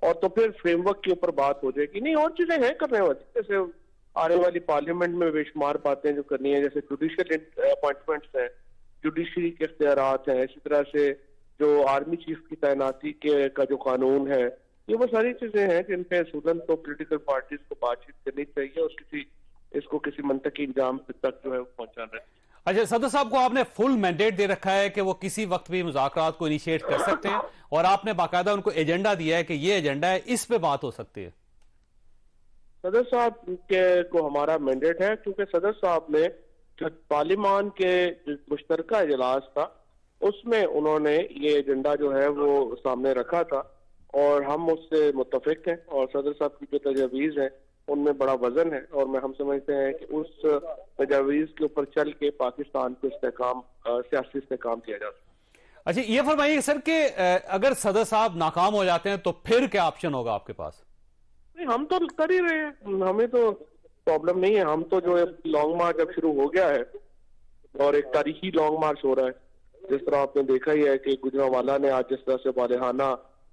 और तो फिर फ्रेमवर्क के ऊपर बात हो जाएगी। नहीं, और चीजें हैं करने वाली, जैसे आने वाली पार्लियामेंट में बेशुमार बातें जो करनी है, जैसे जुडिशियल अपॉइंटमेंट्स हैं, जुडिशरी के इख्तियारात हैं, इसी तरह से जो आर्मी चीफ की तैनाती का जो कानून है, ये वो सारी चीजें हैं जिन पे सूदन तो पॉलिटिकल पार्टीज को बातचीत करनी चाहिए और इसको किसी मंतकी इंजाम तक जो है वो पहुंचाना है। अच्छा, सदर साहब को आपने फुल मैंडेट दे रखा है कि वो किसी वक्त भी मुज़ाकरात को इनिशिएट कर सकते हैं और आपने बाकायदा उनको एजेंडा दिया है कि ये एजेंडा है, इस पे बात हो सकती है। सदर साहब के को हमारा मैंडेट है, क्योंकि सदर साहब ने जो पार्लियामान के मुश्तरका इजलास था उसमें उन्होंने ये एजेंडा जो है वो सामने रखा था और हम उससे मुत्तफिक हैं। और सदर साहब की जो तजवीज़ है उनमें बड़ा वजन है और हम समझते हैं कि उस तजवीज़ के ऊपर चल के पाकिस्तान को सियासी इस्तेहकाम किया जा सकता। अच्छा, ये फरमाइए सर कि अगर सदर साहब नाकाम हो जाते हैं तो फिर क्या ऑप्शन होगा आपके पास? नहीं, हम तो कर ही रहे हैं, हमें तो प्रॉब्लम नहीं है। हम तो जो लॉन्ग मार्च अब शुरू हो गया है और एक तारीखी लॉन्ग मार्च हो रहा है, जिस तरह आपने देखा ही है कि गुजरांवाला ने आज जिस तरह से वालेहाना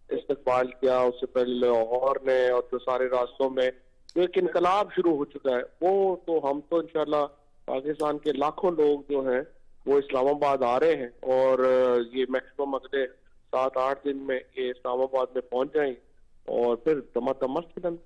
इस्तकबाल किया, उससे पहले लाहौर ने, और जो सारे रास्तों में जो एक इनकलाब शुरू हो चुका है, वो तो हम तो इंशाल्लाह पाकिस्तान के लाखों लोग जो हैं वो इस्लामाबाद आ रहे हैं और ये मैक्सिमम अगले 7-8 दिन में ये इस्लामाबाद में पहुंच जाएंगे और फिर तमस्त।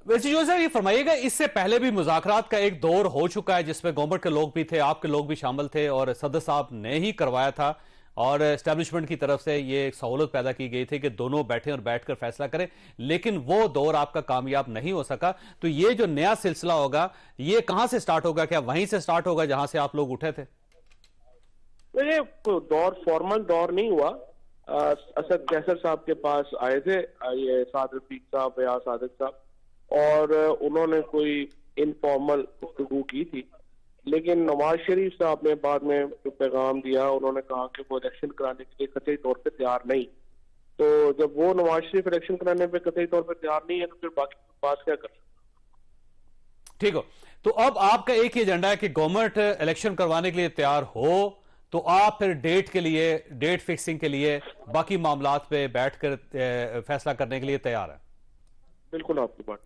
वैसे जो सर ये फरमाइएगा, इससे पहले भी मुज़ाकरात का एक दौर हो चुका है जिसमें गवर्नमेंट के लोग भी थे, आपके लोग भी शामिल थे और सदर साहब ने ही करवाया था और एस्टैब्लिशमेंट की तरफ से ये एक सहूलत पैदा की गई थी कि दोनों बैठें और बैठकर फैसला करें, लेकिन वो दौर आपका कामयाब नहीं हो सका। तो ये जो नया सिलसिला होगा ये कहां से स्टार्ट होगा? क्या वहीं से स्टार्ट होगा जहां से आप लोग उठे थे? तो ये दौर फॉर्मल दौर नहीं हुआ। असद कैसर साहब के पास आए थे ये साद रफीक साहब या सादिक साहब, और उन्होंने कोई इनफॉर्मल गुफ्तगू की थी, लेकिन नवाज शरीफ साहब ने बाद में जो पैगाम दिया, उन्होंने कहा कि वो इलेक्शन कराने के लिए कतई तौर पे तैयार नहीं। तो जब वो नवाज शरीफ इलेक्शन कराने पे कतई तौर पे तैयार नहीं है तो फिर बाकी बात क्या कर सकते? ठीक हो, तो अब आपका एक ही एजेंडा है कि गवर्नमेंट इलेक्शन करवाने के लिए तैयार हो तो आप फिर डेट फिक्सिंग के लिए बाकी मामलात पे बैठकर फैसला करने के लिए तैयार है? बिल्कुल आपकी बात।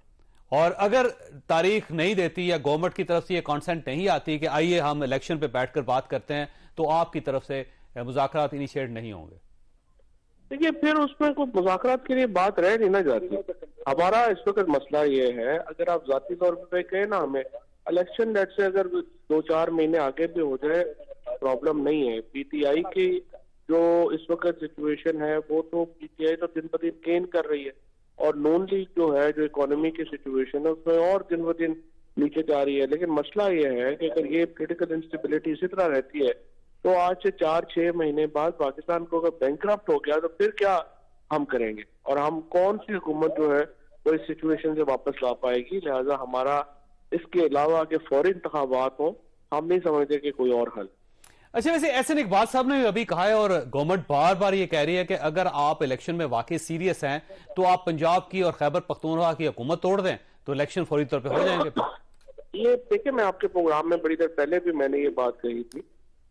और अगर तारीख नहीं देती या गवर्नमेंट की तरफ से ये कॉन्सेंट नहीं आती कि आइए हम इलेक्शन पे बैठकर बात करते हैं, तो आपकी तरफ से मुज़ाकरात इनिशिएट नहीं होंगे? देखिए फिर उसमें कोई मुज़ाकरात के लिए बात रह नहीं ना जाती। हमारा इस वक्त मसला ये है, अगर आप जाती तौर पे कहें ना, हमें इलेक्शन डेट से अगर 2-4 महीने आगे भी हो जाए प्रॉब्लम नहीं है। पीटीआई की जो इस वक्त सिचुएशन है वो तो पीटीआई तो दिन ब दिन गेन कर रही है, और नून लीग जो है, जो इकोनॉमी की सिचुएशन है उसमें और दिन ब दिन नीचे जा रही है। लेकिन मसला ये है कि अगर ये पॉलिटिकल इंस्टेबिलिटी इसी तरह रहती है तो आज से 4-6 महीने बाद पाकिस्तान को अगर बैंकरप्ट हो गया तो फिर क्या हम करेंगे, और हम कौन सी हुकूमत जो है वो इस सिचुएशन से वापस ला पाएगी। लिहाजा हमारा इसके अलावा कि फौरी इंतखाबात हो, हम नहीं समझते कि कोई और हल। अच्छा, वैसे एहसन इकबाल साहब ने अभी कहा है और गवर्नमेंट बार बार ये कह रही है कि अगर आप इलेक्शन में वाकई सीरियस हैं तो आप पंजाब की और खैबर पख्तूनख्वा की हुकूमत तोड़ दें तो इलेक्शन फौरी तौर पे हो जाएंगे। ये देखिए, मैं आपके प्रोग्राम में बड़ी देर पहले भी मैंने ये बात कही थी।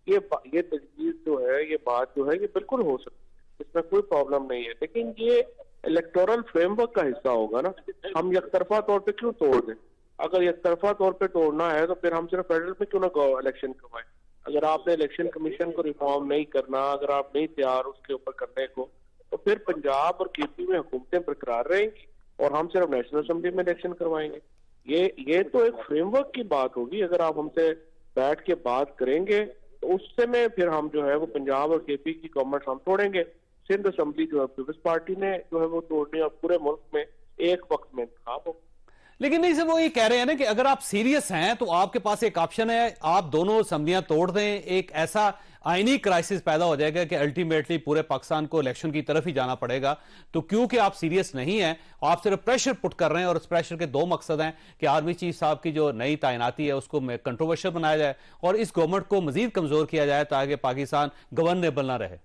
ये तजवीज़ जो है, ये बात जो है, ये बिल्कुल हो सकती है, इसमें कोई प्रॉब्लम नहीं है। लेकिन ये इलेक्टोरल फ्रेमवर्क का हिस्सा होगा ना, हम यकतरफा तौर पे क्यों तोड़ दें? अगर यकतरफा तौर पे तोड़ना है तो फिर हम सिर्फ फेडरल में क्यों ना इलेक्शन करवाएं? अगर आपने इलेक्शन कमीशन को रिफॉर्म नहीं करना, अगर आप नहीं तैयार उसके ऊपर करने को, तो फिर पंजाब और केपी में हुकूमतें बरकरार रहेंगी और हम सिर्फ नेशनल असेंबली में इलेक्शन करवाएंगे। ये तो एक फ्रेमवर्क की बात होगी। अगर आप हमसे बैठ के बात करेंगे तो उससे में फिर हम जो है वो पंजाब और केपी की गवर्नमेंट हम तोड़ेंगे। सिंध असेंबली जो है पीपल्स पार्टी ने जो है वो तोड़नी, और पूरे मुल्क में एक वक्त में इंतखाब हो। लेकिन नहीं सर, वो ये कह रहे हैं ना कि अगर आप सीरियस हैं तो आपके पास एक ऑप्शन है, आप दोनों असम्बलियां तोड़ दें, एक ऐसा आईनी क्राइसिस पैदा हो जाएगा कि अल्टीमेटली पूरे पाकिस्तान को इलेक्शन की तरफ ही जाना पड़ेगा। तो क्योंकि आप सीरियस नहीं हैं, आप सिर्फ प्रेशर पुट कर रहे हैं, और उस प्रेशर के दो मकसद हैं कि आर्मी चीफ साहब की जो नई तैनाती है उसको कंट्रोवर्शियल बनाया जाए और इस गवर्नमेंट को मजीद कमजोर किया जाए ताकि पाकिस्तान गवर्नेबल ना रहे।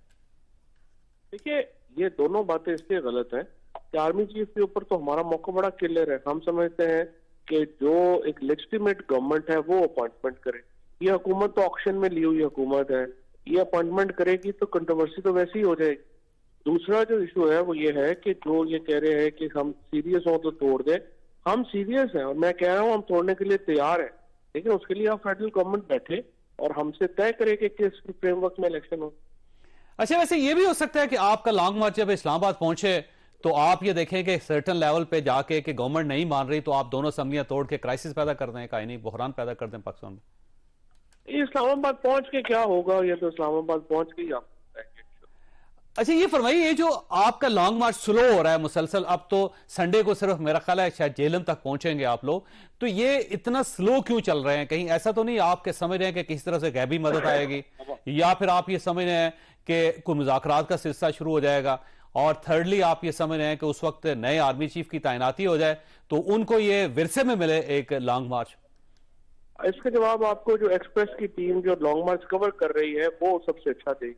देखिए, ये दोनों बातें इसलिए गलत हैं कि आर्मी चीफ के ऊपर तो हमारा मौका बड़ा क्लियर है। हम समझते हैं कि जो एक लेजिटिमेट गवर्नमेंट है वो अपॉइंटमेंट करे। ये हुकूमत तो ऑक्शन में ली हुई हुकूमत है, ये अपॉइंटमेंट करेगी तो कंट्रोवर्सी तो वैसे ही हो जाएगी। दूसरा जो इशू है वो ये है कि जो ये कह रहे हैं कि हम सीरियस हो तो तोड़ दे, हम सीरियस हैं और मैं कह रहा हूँ हम तोड़ने के लिए तैयार हैं। लेकिन उसके लिए आप फेडरल गवर्नमेंट बैठे और हमसे तय करे कि किस फ्रेमवर्क में इलेक्शन हो। अच्छा, वैसे ये भी हो सकता है कि आपका लॉन्ग मार्च जब इस्लामाबाद पहुंचे तो आप ये देखें कि सर्टन लेवल पे जाके कि गवर्नमेंट नहीं मान रही तो आप दोनों असम्बलियां तोड़ के क्राइसिस पैदा कर दें, कायनी बहरान पैदा कर दें पाकिस्तान में। इस्लामाबाद पहुंच के क्या होगा, ये तो इस्लामाबाद पहुंच के ही आप। अच्छा, ये फरमाइए, ये जो आपका लॉन्ग मार्च स्लो हो रहा है मुसलसल, अब तो संडे को सिर्फ मेरा ख्याल है शायद जेलम तक पहुंचेंगे आप लोग, तो ये इतना स्लो क्यों चल रहे हैं? कहीं ऐसा तो नहीं आपके समझ रहे हैं कि किसी तरह से गैबी मदद आएगी, या फिर आप ये समझ रहे हैं कि कोई मुज़ाकरात का सिलसिला शुरू हो जाएगा, और थर्डली आप ये समझ रहे हैं कि उस वक्त नए आर्मी चीफ की तैनाती हो जाए तो उनको ये विरसे में मिले एक लॉन्ग मार्च? इसका जवाब आपको जो एक्सप्रेस की टीम जो लॉन्ग मार्च कवर कर रही है वो सबसे अच्छा देगी,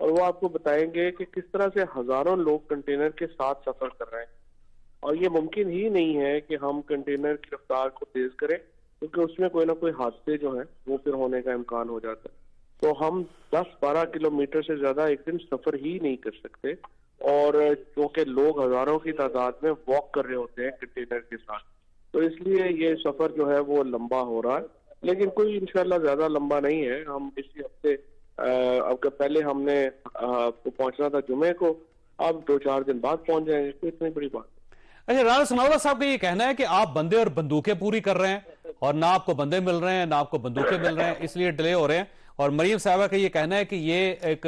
और वो आपको बताएंगे कि किस तरह से हजारों लोग कंटेनर के साथ सफर कर रहे हैं। और ये मुमकिन ही नहीं है कि हम कंटेनर की रफ्तार को तेज करें, क्योंकि उसमें कोई ना कोई हादसे जो है वो फिर होने का इम्कान हो जाता है। तो हम 10-12 किलोमीटर से ज्यादा एक दिन सफर ही नहीं कर सकते, और क्योंकि लोग हजारों की तादाद में वॉक कर रहे होते हैं कंटेनर के साथ, तो इसलिए ये सफर जो है वो लंबा हो रहा है। लेकिन कोई इंशाल्लाह ज्यादा लंबा नहीं है। हम इसी हफ्ते अब पहले हमने पहुंचना था जुमे को, अब 2-4 दिन बाद पहुंच जाएंगे, तो इतनी बड़ी बात। अच्छा, राणा सनाउल्लाह साहब का ये कहना है कि आप बंदे और बंदूकें पूरी कर रहे हैं और ना आपको बंदे मिल रहे हैं ना आपको बंदूकें मिल रहे हैं, इसलिए डिले हो रहे हैं। और मरियम साहबा का ये कहना है कि ये एक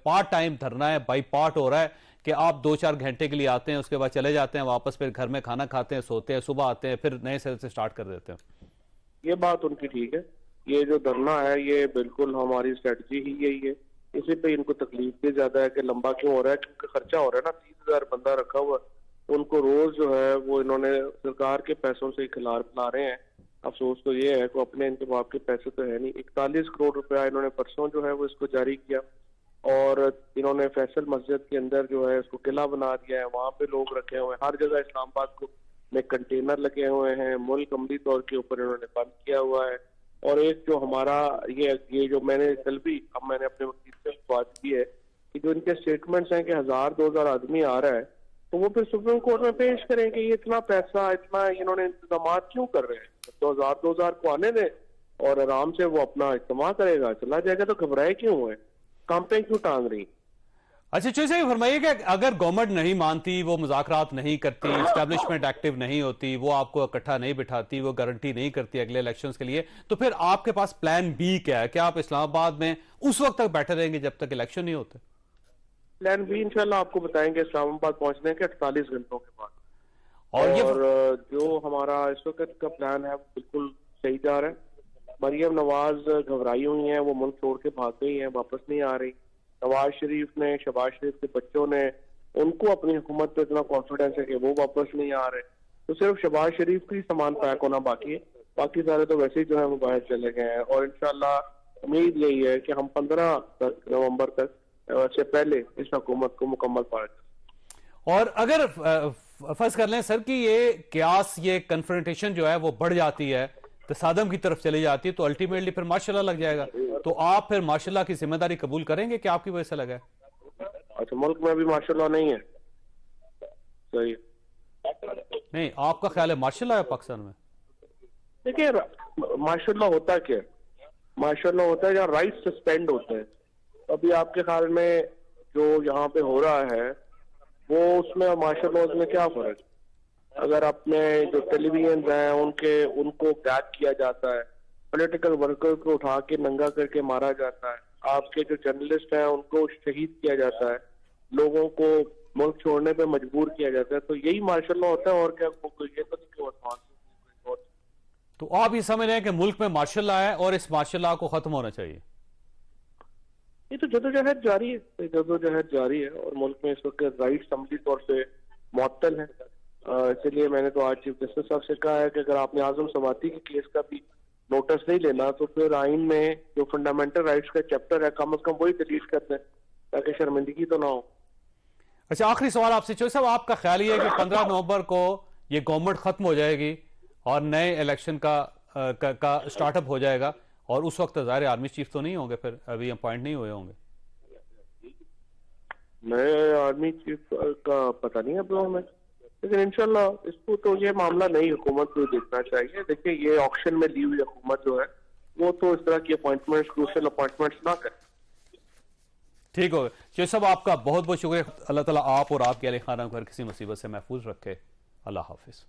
पार्ट टाइम धरना है, बाई पार्ट हो रहा है कि आप 2-4 घंटे के लिए आते हैं, उसके बाद चले जाते हैं वापस, फिर घर में खाना खाते हैं, सोते हैं, सुबह आते हैं, फिर नए सिरे से स्टार्ट कर देते हैं। ये बात उनकी ठीक है। ये जो धरना है ये बिल्कुल हमारी स्ट्रेटजी ही यही है। इसी पे इनको तकलीफ भी ज्यादा है कि लंबा क्यों हो रहा है, क्योंकि खर्चा हो रहा है ना। 30,000 बंदा रखा हुआ, उनको रोज जो है वो इन्होंने सरकार के पैसों से खिला रहे हैं। अफसोस तो ये है कि अपने इनके बाप के पैसे तो है नहीं। 41 करोड़ रुपया इन्होंने परसों जो है वो इसको जारी किया, और इन्होंने फैसल मस्जिद के अंदर जो है इसको किला बना दिया है, वहां पे लोग रखे हुए हैं। हर जगह इस्लामाबाद को में कंटेनर लगे हुए हैं, मुल्क अमली तौर के ऊपर इन्होंने बंद किया हुआ है। और एक जो हमारा ये जो मैंने कल भी मैंने अपने वकील से बात की है कि जो इनके स्टेटमेंट्स हैं कि 1000-2000 आदमी आ रहा है, तो वो फिर सुप्रीम कोर्ट में पेश करें कि ये इतना पैसा, इतना इन्होंने इंतजाम क्यों कर रहे हैं। 2000 को आने दें और आराम से वो अपना इस्तेमाल करेगा, चला जाएगा, तो घबराए क्यों है, काम पे क्यों टांग रही। अच्छा चौधरी साहब फरमाइए कि अगर गवर्नमेंट नहीं मानती, वो मुज़ाकरात नहीं करती, एस्टेब्लिशमेंट एक्टिव नहीं होती, वो आपको इकट्ठा नहीं बिठाती, वो गारंटी नहीं करती अगले इलेक्शंस के लिए, तो फिर आपके पास प्लान बी क्या है? क्या आप इस्लामाबाद में उस वक्त तक बैठे रहेंगे जब तक इलेक्शन नहीं होते? प्लान बी इंशाल्लाह आपको बताएंगे इस्लामाबाद पहुंचने के 48 घंटों के बाद। और जो हमारा इस वक्त का प्लान है बिल्कुल सही जा रहा है। मरियम नवाज घबराई हुई हैं, वो मुल्क छोड़ के भाग गई हैं, वापस नहीं आ रही। नवाज शरीफ ने, शहबाज शरीफ के बच्चों ने, उनको अपनी हुकूमत पे इतना कॉन्फिडेंस है कि वो वापस नहीं आ रहे। तो सिर्फ शहबाज शरीफ की सामान पैक होना बाकी है, बाकी सारे तो वैसे ही जो है वो बाहर चले गए हैं। और इंशाल्लाह उम्मीद यही है कि हम 15 नवंबर तक से पहले इस हुकूमत को मुकम्मल पाए। और अगर फर्ज कर लें सर कि ये क्यास, ये कन्फ्रंटेशन जो है वो बढ़ जाती है, तसादम की तरफ चली जाती है, तो अल्टीमेटली फिर मार्शल लॉ लग जाएगा, तो आप फिर मार्शल लॉ की जिम्मेदारी कबूल करेंगे कि आपकी वजह से लगा है? अच्छा, मुल्क में अभी मार्शल लॉ नहीं है? सही है। नहीं, आपका ख्याल है मार्शल लॉ है पाकिस्तान में? देखिए, मार्शल लॉ होता क्या है? मार्शल लॉ होता है जहाँ राइट सस्पेंड होते हैं। अभी आपके ख्याल में जो यहाँ पे हो रहा है वो उसमें मार्शल लॉज में क्या फर्क? अगर अपने जो टेलीविजन हैं उनको गैग किया जाता है, पॉलिटिकल वर्कर को उठा के नंगा करके मारा जाता है, आपके जो जर्नलिस्ट हैं उनको शहीद किया जाता है, लोगों को मुल्क छोड़ने पे मजबूर किया जाता है, तो यही मार्शल लॉ होता है। और क्या ये तो नहीं। तो आप ये समझ रहे हैं कि मुल्क में मार्शल लॉ है और इस मार्शल लॉ को खत्म होना चाहिए? ये तो जदोजहद जारी है, जदोजहद जारी है और मुल्क में इस वक्त राइट्स अमली तौर से मुअत्तल है। इसलिए मैंने तो आज चीफ जस्टिस साहब से कहा है कि अगर आपने आजम सवाती के केस का भी नोटिस नहीं लेना तो फिर आइन में जो फंडामेंटल राइट्स का चैप्टर है कम से कम वही डिलीट कर दें ताकि शर्मिंदगी तो ना हो। अच्छा, आखिरी सवाल आपसे चौधरी साहब, आपका ख्याल ये है कि 15 नवंबर को ये गवर्नमेंट खत्म हो जाएगी और नए इलेक्शन का स्टार्टअप हो जाएगा, और उस वक्त ज़ाहिर आर्मी चीफ तो नहीं होंगे, फिर अभी अपॉइंट नहीं हुए होंगे? नए आर्मी चीफ का पता नहीं अब हमें, लेकिन इंशाल्लाह इसको तो ये मामला नई हुकूमत को देखना चाहिए। देखिए, ये ऑक्शन में ली हुई हुकूमत जो है वो तो इस तरह की अपॉइंटमेंट्स, क्रूशियल अपॉइंटमेंट्स ना करे। ठीक हो चौधरी साहब, आपका बहुत बहुत शुक्रिया। अल्लाह ताला आप और आपके अहले खाना को हर किसी मुसीबत से महफूज रखे। अल्लाह हाफिज।